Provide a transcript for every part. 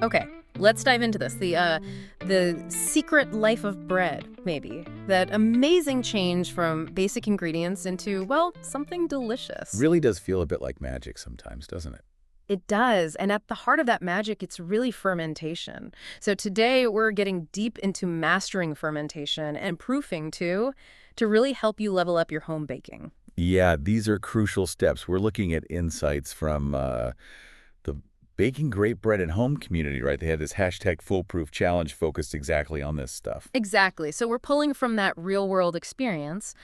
Okay, let's dive into this. The secret life of bread, maybe. That amazing change from basic ingredients into, well, something delicious. Really does feel a bit like magic sometimes, doesn't it? It does, and at the heart of that magic, it's really fermentation. So today we're getting deep into mastering fermentation and proofing too, to really help you level up your home baking. Yeah, these are crucial steps. We're looking at insights from the Baking Great Bread at Home community, right? They had this hashtag Foolproof challenge focused exactly on this stuff. Exactly. So we're pulling from that real world experience.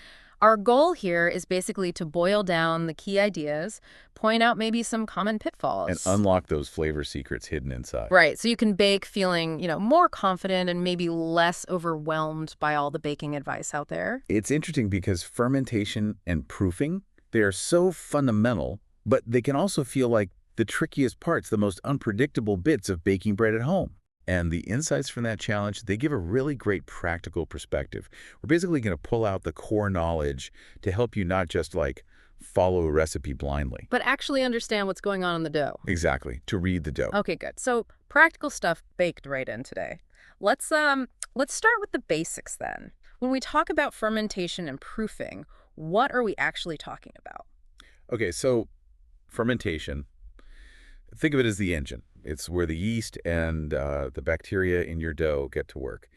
Our goal here is basically to boil down the key ideas, point out maybe some common And pitfalls. unlock those flavor secrets hidden inside. Right, so you can bake feeling, more confident and maybe less overwhelmed by all the baking advice out there. It's interesting because fermentation and proofing, they are so fundamental, but they can also feel like the trickiest parts, the most unpredictable bits of baking bread at home. And the insights from that challenge, they give a really great practical perspective. We're basically going to pull out the core knowledge to help you not just like follow a recipe blindly. But actually understand what's going on in the dough. Exactly, to read the dough. Okay, good. So practical stuff baked right in today. Let's start with the basics then. When we talk about fermentation and proofing, what are we actually talking about? Okay, so fermentation, think of it as the engine. It's where the yeast and the bacteria in your dough get to work.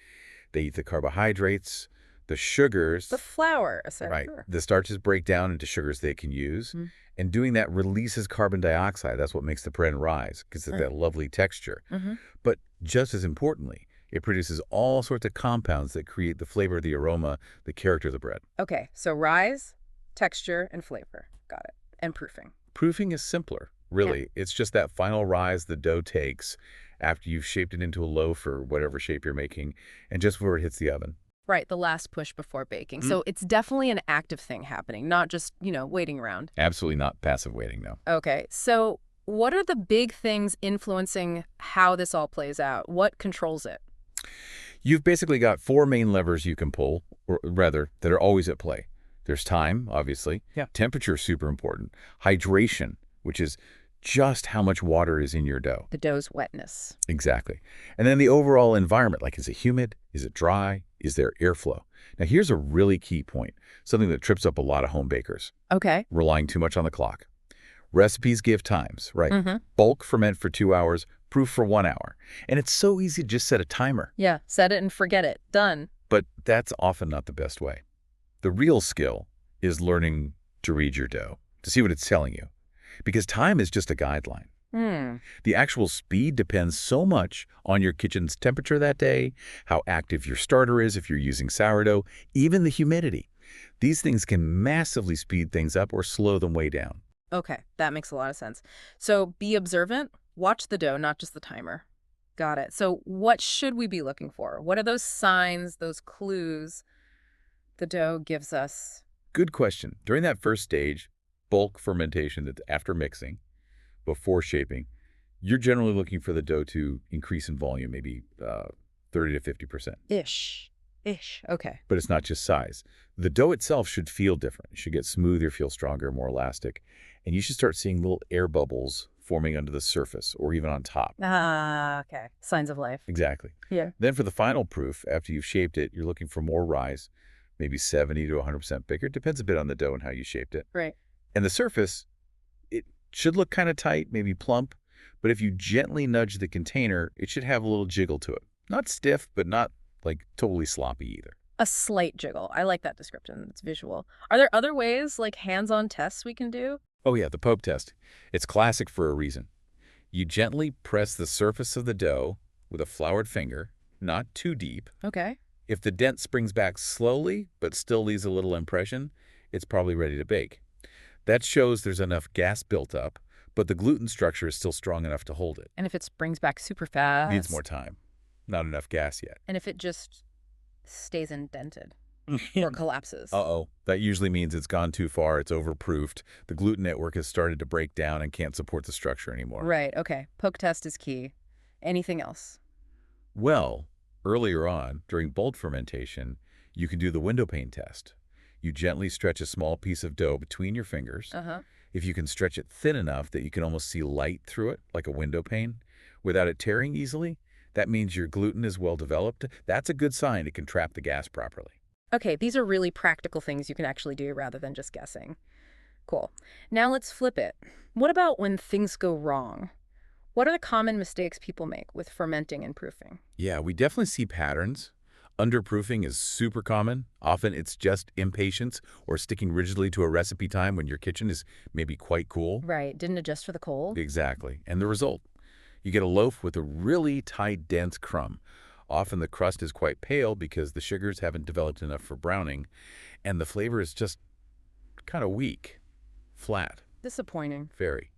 They eat the carbohydrates, the sugars. The flour, Right. essentially. The starches break down into sugars they can use. Mm. And doing that releases carbon dioxide. That's what makes the bread rise, because of Right. that lovely texture. Mm-hmm. But just as importantly, it produces all sorts of compounds that create the flavor, the aroma, the character of the bread. Okay, so rise, texture, and flavor. Got it. And proofing. Proofing is simpler, really. It's just that final rise the dough takes after you've shaped it into a loaf or whatever shape you're making, and just before it hits the oven. Right, the last push before baking. Mm. So it's definitely an active thing happening, not just, waiting around. Absolutely not passive waiting, no. Okay, so what are the big things influencing how this all plays out? What controls it? You've basically got four main levers you can pull, or rather, that are always at play. There's time, obviously. Yeah. Temperature is super important. Hydration, which is just how much water is in your dough. The dough's wetness. Exactly. And then the overall environment, like is it humid? Is it dry? Is there airflow? Now here's a really key point, something that trips up a lot of home bakers, Okay. relying too much on the clock. Recipes give times, right? Mm-hmm. Bulk ferment for 2 hours, proof for 1 hour. And it's so easy to just set a timer. Yeah, set it and forget it. Done. But that's often not the best way. The real skill is learning to read your dough, to see what it's telling you. Because time is just a guideline. Hmm. The actual speed depends so much on your kitchen's temperature that day, how active your starter is if you're using sourdough, even the humidity. These things can massively speed things up or slow them way down. Okay, that makes a lot of sense. So be observant, watch the dough, not just the timer. Got it. So what should we be looking for? What are those signs, those clues the dough gives us? Good question. During that first stage, bulk fermentation, that's after mixing, before shaping, you're generally looking for the dough to increase in volume, maybe 30 to 50%. Ish. Okay. But it's not just size. The dough itself should feel different. It should get smoother, feel stronger, more elastic. And you should start seeing little air bubbles forming under the surface or even on top. Ah, okay. Signs of life. Exactly. Yeah. Then for the final proof, after you've shaped it, you're looking for more rise, maybe 70 to 100% bigger. It depends a bit on the dough and how you shaped it. Right. And the surface, it should look kind of tight, maybe plump, but if you gently nudge the container, it should have a little jiggle to it. Not stiff, but not like totally sloppy either. A slight jiggle. I like that description. It's visual. Are there other ways, like hands-on tests we can do? Oh yeah, the Pope test. It's classic for a reason. You gently press the surface of the dough with a floured finger, not too deep. Okay. If the dent springs back slowly, but still leaves a little impression, it's probably ready to bake. That shows there's enough gas built up, but the gluten structure is still strong enough to hold it. And if it springs back super fast? Needs more time. Not enough gas yet. And if it just stays indented or collapses? Uh-oh. That usually means it's gone too far, it's overproofed. The gluten network has started to break down and can't support the structure anymore. Right, okay. Poke test is key. Anything else? Well, earlier on, during bulk fermentation, you can do the window pane test. You gently stretch a small piece of dough between your fingers. Uh-huh. If you can stretch it thin enough that you can almost see light through it, like a window pane, Without it tearing easily, that means your gluten is well developed. That's a good sign it can trap the gas properly. Okay, these are really practical things you can actually do rather than just guessing. Cool. Now let's flip it. What about when things go wrong? What are the common mistakes people make with fermenting and proofing? Yeah, we definitely see patterns. Underproofing is super common. Often it's just impatience or sticking rigidly to a recipe time when your kitchen is maybe quite cool. Right, didn't adjust for the cold? Exactly. And the result? You get a loaf with a really tight, dense crumb. Often the crust is quite pale because the sugars haven't developed enough for browning, and the flavor is just kind of weak, flat, Disappointing. very.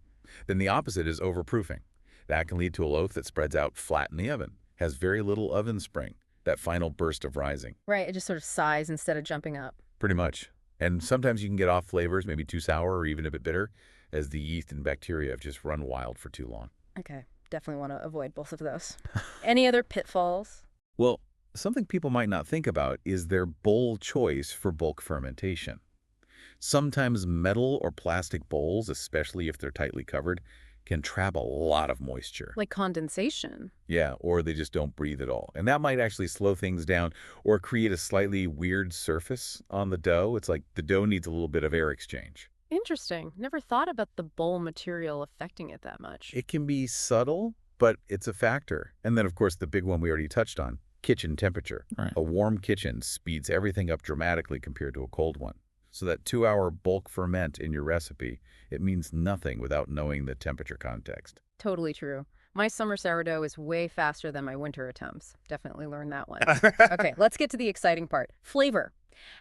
Then the opposite is overproofing. That can lead to a loaf that spreads out flat in the oven, has very little oven spring, that final burst of rising. Right, it just sort of sighs instead of jumping up. Pretty much. And sometimes you can get off flavors, maybe too sour or even a bit bitter, as the yeast and bacteria have just run wild for too long. Okay, definitely want to avoid both of those. Any other pitfalls? Well, something people might not think about is their bowl choice for bulk fermentation. Sometimes metal or plastic bowls, especially if they're tightly covered, can trap a lot of moisture. Like condensation. Yeah, or they just don't breathe at all. And that might actually slow things down or create a slightly weird surface on the dough. It's like the dough needs a little bit of air exchange. Interesting. Never thought about the bowl material affecting it that much. It can be subtle, but it's a factor. And then, of course, the big one we already touched on, kitchen temperature. Right. A warm kitchen speeds everything up dramatically compared to a cold one. So that 2-hour bulk ferment in your recipe, it means nothing without knowing the temperature context. Totally true. My summer sourdough is way faster than my winter attempts. Definitely learned that one. Okay, let's get to the exciting part. Flavor.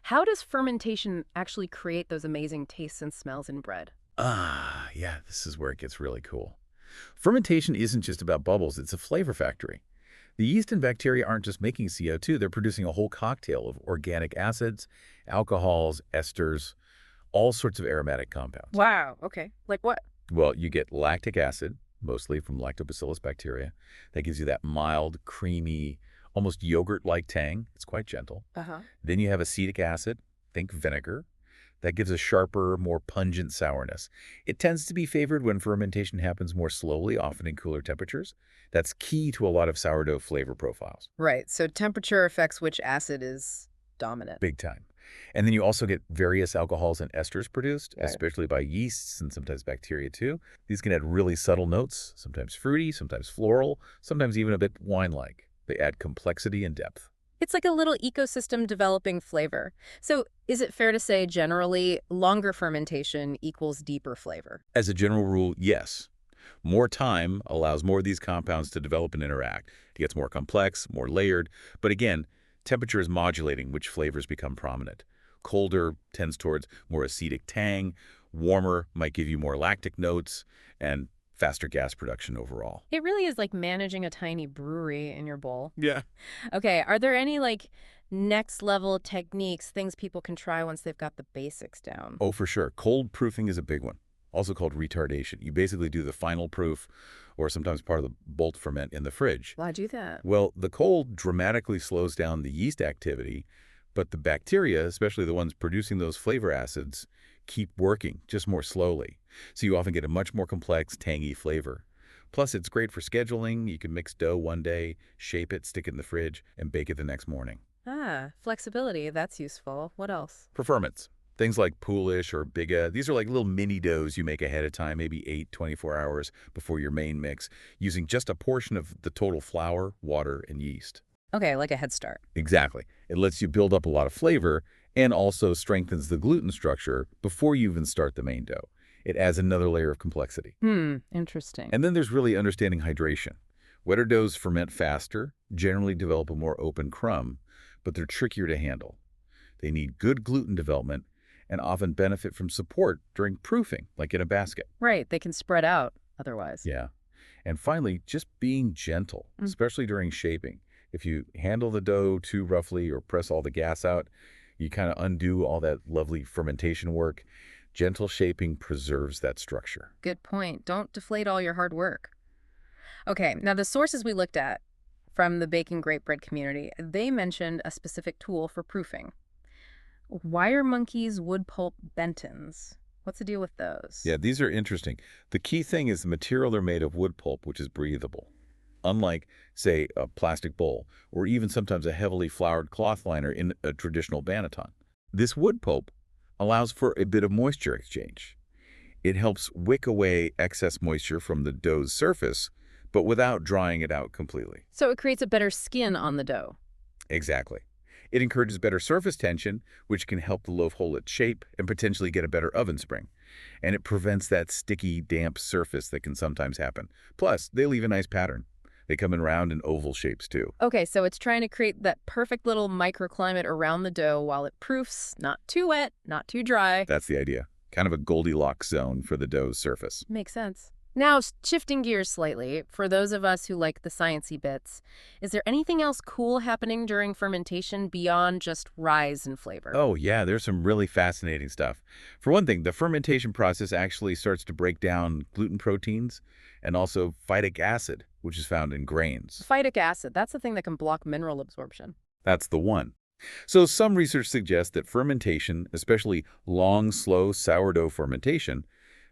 How does fermentation actually create those amazing tastes and smells in bread? Ah, yeah, this is where it gets really cool. Fermentation isn't just about bubbles, it's a flavor factory. The yeast and bacteria aren't just making CO2, they're producing a whole cocktail of organic acids, alcohols, esters, all sorts of aromatic compounds. Wow, okay. Like what? Well, you get lactic acid, mostly from lactobacillus bacteria. That gives you that mild, creamy, almost yogurt-like tang. It's quite gentle. Uh-huh. Then you have acetic acid, think vinegar. That gives a sharper, more pungent sourness. It tends to be favored when fermentation happens more slowly, often in cooler temperatures. That's key to a lot of sourdough flavor profiles. Right, so temperature affects which acid is dominant. Big time. And then you also get various alcohols and esters produced, Right. especially by yeasts and sometimes bacteria too. These can add really subtle notes, sometimes fruity, sometimes floral, sometimes even a bit wine-like. They add complexity and depth. It's like a little ecosystem developing flavor. So is it fair to say generally longer fermentation equals deeper flavor? As a general rule, yes. More time allows more of these compounds to develop and interact. It gets more complex, more layered. But again, temperature is modulating which flavors become prominent. Colder tends towards more acetic tang. Warmer might give you more lactic notes and faster gas production overall. It really is like managing a tiny brewery in your bowl. Yeah. Okay, are there any like next level techniques, things people can try once they've got the basics down? Oh, for sure. Cold proofing is a big one, also called retardation. You basically do the final proof or sometimes part of the bulk ferment in the fridge. Why do that? Well, the cold dramatically slows down the yeast activity, but the bacteria, especially the ones producing those flavor acids, keep working, just more slowly. So you often get a much more complex, tangy flavor. Plus, it's great for scheduling. You can mix dough one day, shape it, stick it in the fridge, and bake it the next morning. Ah, flexibility, that's useful. What else? For ferments, things like poolish or biga, these are like little mini doughs you make ahead of time, maybe 8, 24 hours before your main mix, using just a portion of the total flour, water, and yeast. Okay, like a head start. Exactly. It lets you build up a lot of flavor and also strengthens the gluten structure before you even start the main dough. It adds another layer of complexity. Interesting. And then there's really understanding hydration. Wetter doughs ferment faster, generally develop a more open crumb, but they're trickier to handle. They need good gluten development and often benefit from support during proofing, like in a basket. Right, they can spread out otherwise. Yeah. And finally, just being gentle, especially during shaping. If you handle the dough too roughly or press all the gas out, you kind of undo all that lovely fermentation work. Gentle shaping preserves that structure. Good point. Don't deflate all your hard work. Okay, now the sources we looked at from the baking great bread community, they mentioned a specific tool for proofing. Wire monkeys, wood pulp, Bentons. What's the deal with those? Yeah, these are interesting. The key thing is the material they're made of wood pulp, which is breathable. unlike, say, a plastic bowl, or even sometimes a heavily floured cloth liner in a traditional banneton. This wood pulp allows for a bit of moisture exchange. It helps wick away excess moisture from the dough's surface, but without drying it out completely. So it creates a better skin on the dough. Exactly. It encourages better surface tension, which can help the loaf hold its shape and potentially get a better oven spring. And it prevents that sticky, damp surface that can sometimes happen. Plus, they leave a nice pattern. They come in round and oval shapes, too. Okay, so it's trying to create that perfect little microclimate around the dough while it proofs, not too wet, not too dry. That's the idea. Kind of a Goldilocks zone for the dough's surface. Makes sense. Now, shifting gears slightly, for those of us who like the sciencey bits, is there anything else cool happening during fermentation beyond just rise and flavor? Oh, yeah, there's some really fascinating stuff. For one thing, the fermentation process actually starts to break down gluten proteins and also phytic acid, which is found in grains. Phytic acid, that's the thing that can block mineral absorption. That's the one. So some research suggests that fermentation, especially long, slow sourdough fermentation,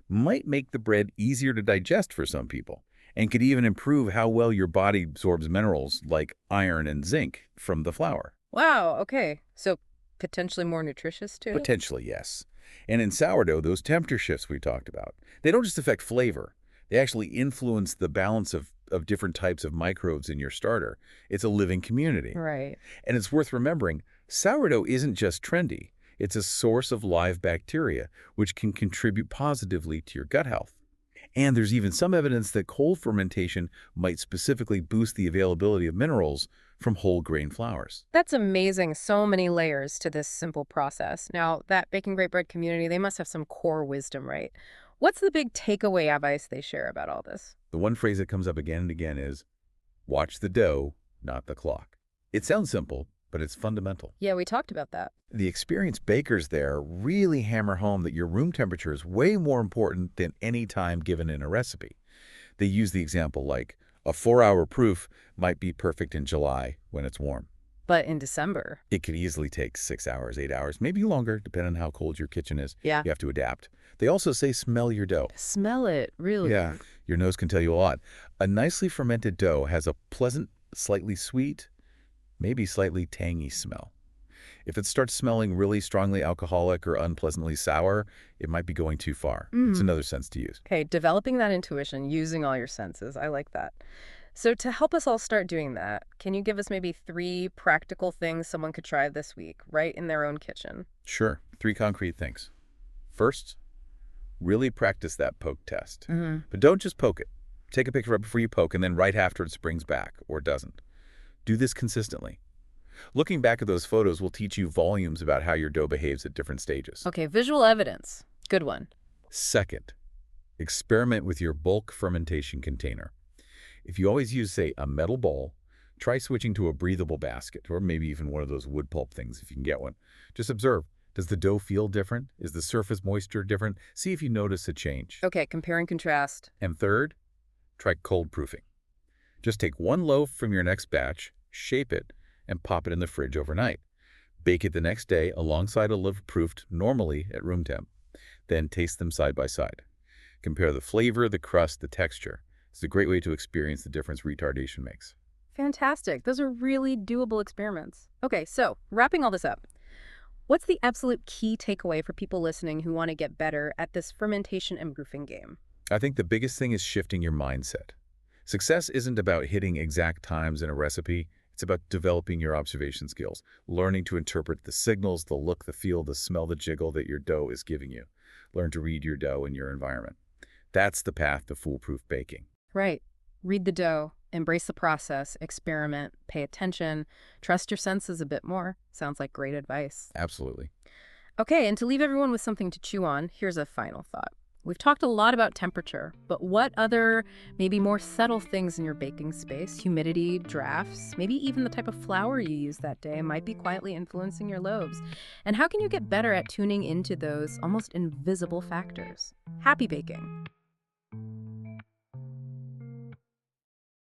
might make the bread easier to digest for some people and could even improve how well your body absorbs minerals like iron and zinc from the flour. Wow, okay. So potentially more nutritious too? Potentially, yes. And in sourdough, those temperature shifts we talked about, they don't just affect flavor. They actually influence the balance of different types of microbes in your starter. It's a living community. Right. And it's worth remembering, sourdough isn't just trendy. It's a source of live bacteria, which can contribute positively to your gut health. And there's even some evidence that cold fermentation might specifically boost the availability of minerals from whole grain flours. That's amazing. So many layers to this simple process. Now, that Baking Great Bread community, they must have some core wisdom, right? What's the big takeaway advice they share about all this? The one phrase that comes up again and again is, watch the dough, not the clock. It sounds simple, but it's fundamental. Yeah, we talked about that. The experienced bakers there really hammer home that your room temperature is way more important than any time given in a recipe. They use the example like, a 4-hour proof might be perfect in July when it's warm. But in December, It could easily take 6 hours, 8 hours, maybe longer, depending on how cold your kitchen is. yeah, You have to adapt. They also say smell your dough. smell it, really. Yeah, your nose can tell you a lot. A nicely fermented dough has a pleasant, slightly sweet, maybe slightly tangy smell. If it starts smelling really strongly alcoholic or unpleasantly sour, it might be going too far. It's another sense to use. Okay, developing that intuition, using all your senses. I like that. So to help us all start doing that, can you give us maybe 3 practical things someone could try this week, right in their own kitchen? Sure, 3 concrete things. First, really practice that poke test. But don't just poke it. Take a picture right before you poke and then right after it springs back or doesn't. Do this consistently. Looking back at those photos will teach you volumes about how your dough behaves at different stages. Okay, visual evidence. Good one. Second, experiment with your bulk fermentation container. If you always use, say, a metal bowl, try switching to a breathable basket, or maybe even one of those wood pulp things if you can get one. Just observe. Does the dough feel different? Is the surface moisture different? See if you notice a change. Okay, compare and contrast. And third, try cold proofing. Just take one loaf from your next batch, shape it, and pop it in the fridge overnight. Bake it the next day alongside a loaf proofed normally at room temp. Then taste them side by side. Compare the flavor, the crust, the texture. It's a great way to experience the difference retardation makes. Fantastic. Those are really doable experiments. Okay, so wrapping all this up, what's the absolute key takeaway for people listening who want to get better at this fermentation and proofing game? I think the biggest thing is shifting your mindset. Success isn't about hitting exact times in a recipe. It's about developing your observation skills, learning to interpret the signals, the look, the feel, the smell, the jiggle that your dough is giving you. Learn to read your dough and your environment. That's the path to foolproof baking. Right. Read the dough, embrace the process, experiment, pay attention, trust your senses a bit more. Sounds like great advice. Absolutely. Okay, and to leave everyone with something to chew on, here's a final thought. We've talked a lot about temperature, but what other, maybe more subtle things in your baking space, humidity, drafts, maybe even the type of flour you use that day might be quietly influencing your loaves? And how can you get better at tuning into those almost invisible factors? Happy baking!